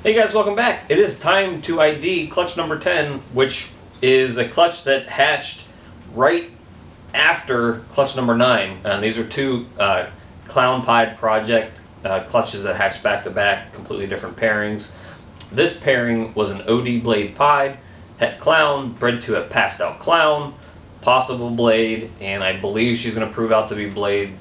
Hey guys, welcome back. It is time to ID clutch number 10, which is a clutch that hatched right after clutch number 9. And these are two Clown Pied project clutches that hatched back to back, completely different pairings. This pairing was an OD blade pied, het clown, bred to a pastel clown, possible blade, and I believe she's going to prove out to be blade,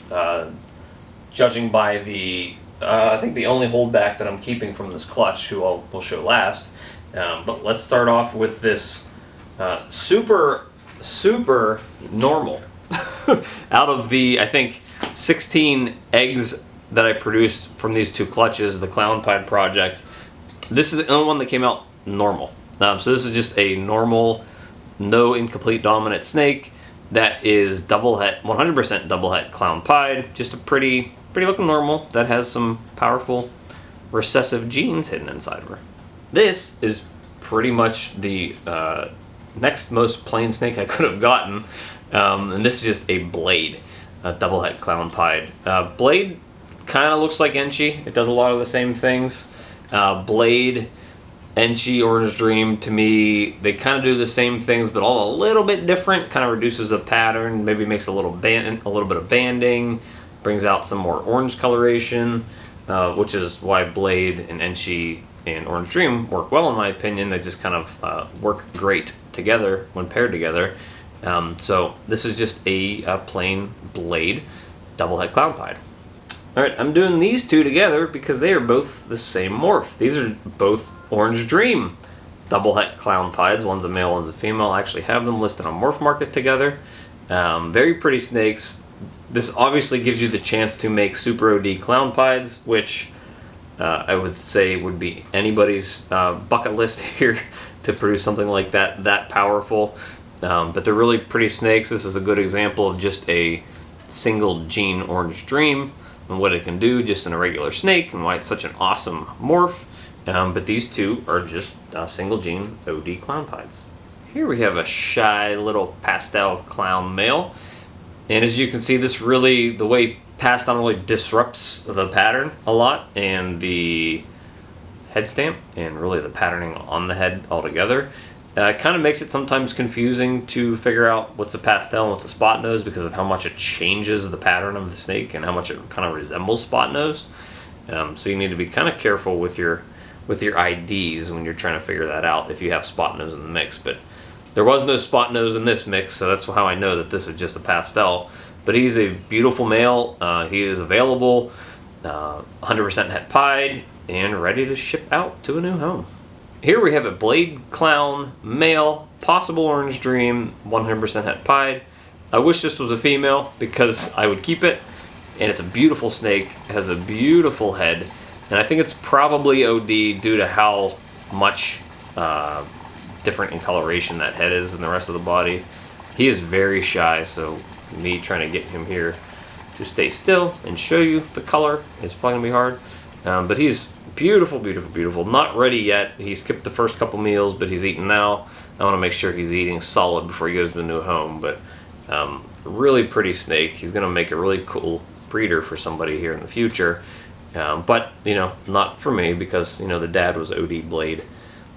judging by the I think the only holdback that I'm keeping from this clutch, who we'll show last. But let's start off with this super normal. Out of the, I think, 16 eggs that I produced from these two clutches, the Clown Pied project, this is the only one that came out normal. So this is just a normal, no incomplete dominant snake that is double het, 100% double het Clown Pied. Just a pretty looking normal that has some powerful recessive genes hidden inside of her. This is pretty much the next most plain snake I could have gotten, and this is just a blade, a double het Clown Pied. Blade kind of looks like Enchi. It does a lot of the same things. Blade, Enchi, Orange Dream, to me, they kind of do the same things, but all a little bit different. Kind of reduces the pattern, maybe makes a little bit of banding, brings out some more orange coloration, which is why Blade and Enchi and Orange Dream work well in my opinion. They just kind of work great together when paired together. So this is just a plain blade double het Clown Pied. Alright, I'm doing these two together because they are both the same morph. These are both Orange Dream double het Clown Pieds. One's a male, one's a female. I actually have them listed on Morph Market together. Very pretty snakes. This obviously gives you the chance to make Super OD Clown Pieds, which I would say would be anybody's bucket list here to produce something like that powerful. But they're really pretty snakes. This is a good example of just a single gene Orange Dream and what it can do just in a regular snake and why it's such an awesome morph. But these two are just single gene OD Clown Pieds. Here we have a shy little pastel clown male. And as you can see, this really, the way passed on really disrupts the pattern a lot and the head stamp and really the patterning on the head altogether. Kind of makes it sometimes confusing to figure out what's a pastel and what's a spot nose because of how much it changes the pattern of the snake and how much it kind of resembles spot nose. So you need to be kind of careful with your IDs when you're trying to figure that out if you have spot nose in the mix. But there was no spot nose in this mix, so that's how I know that this is just a pastel. But he's a beautiful male. He is available, 100% het pied, and ready to ship out to a new home. Here we have a blade clown male, possible Orange Dream, 100% het pied. I wish this was a female because I would keep it. And it's a beautiful snake, it has a beautiful head. And I think it's probably OD due to how much different in coloration that head is than the rest of the body. He is very shy, so me trying to get him here to stay still and show you the color is probably going to be hard. But he's beautiful, beautiful, beautiful. Not ready yet. He skipped the first couple meals, but he's eating now. I want to make sure he's eating solid before he goes to the new home. But really pretty snake. He's going to make a really cool breeder for somebody here in the future. But, you know, not for me because, you know, the dad was OD blade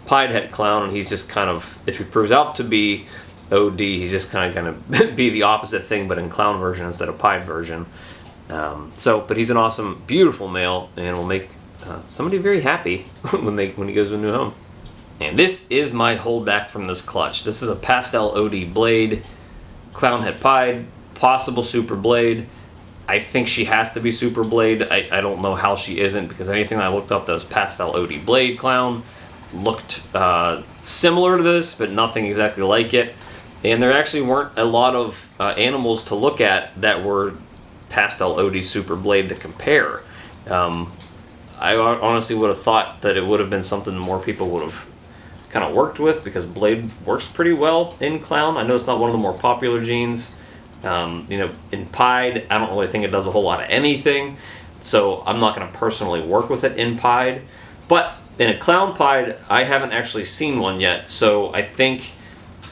pied het clown, and he's just kind of, if he proves out to be OD, he's just kind of going to be the opposite thing, but in clown version instead of pied version. But he's an awesome, beautiful male, and will make somebody very happy when he goes to a new home. And this is my holdback from this clutch. This is a pastel OD blade, Clown het pied, possible super blade. I think she has to be super blade. I don't know how she isn't because anything I looked up that was pastel OD blade clown looked similar to this, but nothing exactly like it. And there actually weren't a lot of animals to look at that were pastel OD super blade to compare. I honestly would have thought that it would have been something more people would have kind of worked with because blade works pretty well in clown. I know it's not one of the more popular genes. You know, in pied, I don't really think it does a whole lot of anything, so I'm not going to personally work with it in pied. But in a Clown Pied, I haven't actually seen one yet, so I think,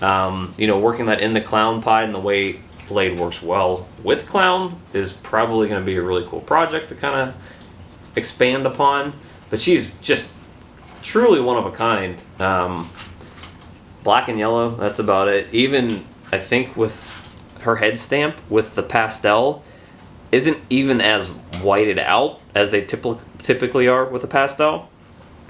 you know, working that in the Clown Pied and the way blade works well with clown is probably going to be a really cool project to kind of expand upon. But she's just truly one of a kind. Black and yellow, that's about it. Even, I think, with her head stamp, with the pastel, isn't even as whited out as they typically are with a pastel.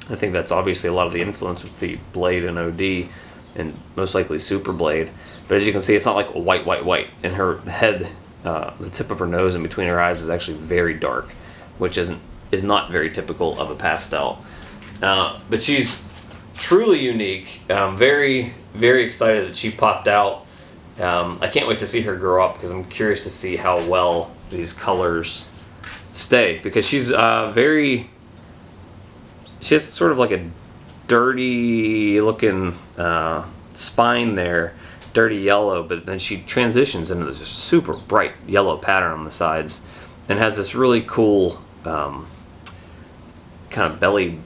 I think that's obviously a lot of the influence with the blade and OD, and most likely Super Blade. But as you can see, it's not like white. And her head, the tip of her nose in between her eyes is actually very dark, which is not very typical of a pastel. But she's truly unique. Very, very excited that she popped out. I can't wait to see her grow up because I'm curious to see how well these colors stay, because she's she has sort of like a dirty looking spine there, dirty yellow, but then she transitions into this super bright yellow pattern on the sides and has this really cool kind of belly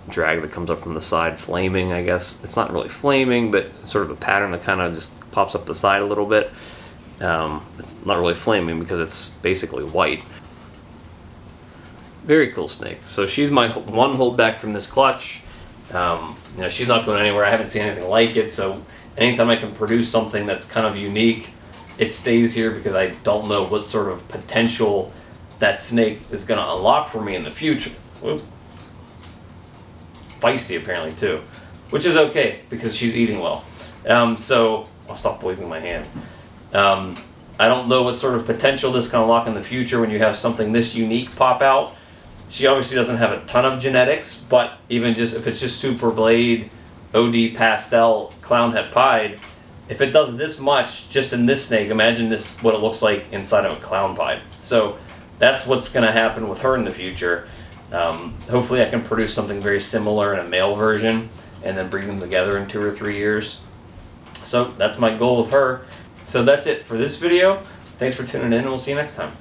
drag that comes up from the side, flaming, I guess. It's not really flaming, but it's sort of a pattern that kind of just pops up the side a little bit. It's not really flaming because it's basically white. Very cool snake. So she's my one holdback from this clutch. She's not going anywhere. I haven't seen anything like it, so anytime I can produce something that's kind of unique, it stays here because I don't know what sort of potential that snake is going to unlock for me in the future. Whoop. It's feisty apparently too, which is okay because she's eating well. So I'll stop waving my hand. I don't know what sort of potential this can unlock in the future when you have something this unique pop out. She obviously doesn't have a ton of genetics, but even just if it's just Super Blade, OD Pastel, Clown Head Pied, if it does this much just in this snake, imagine this what it looks like inside of a Clown Pied. So that's what's going to happen with her in the future. Hopefully I can produce something very similar in a male version and then bring them together in 2 or 3 years. So that's my goal with her. So that's it for this video. Thanks for tuning in, and we'll see you next time.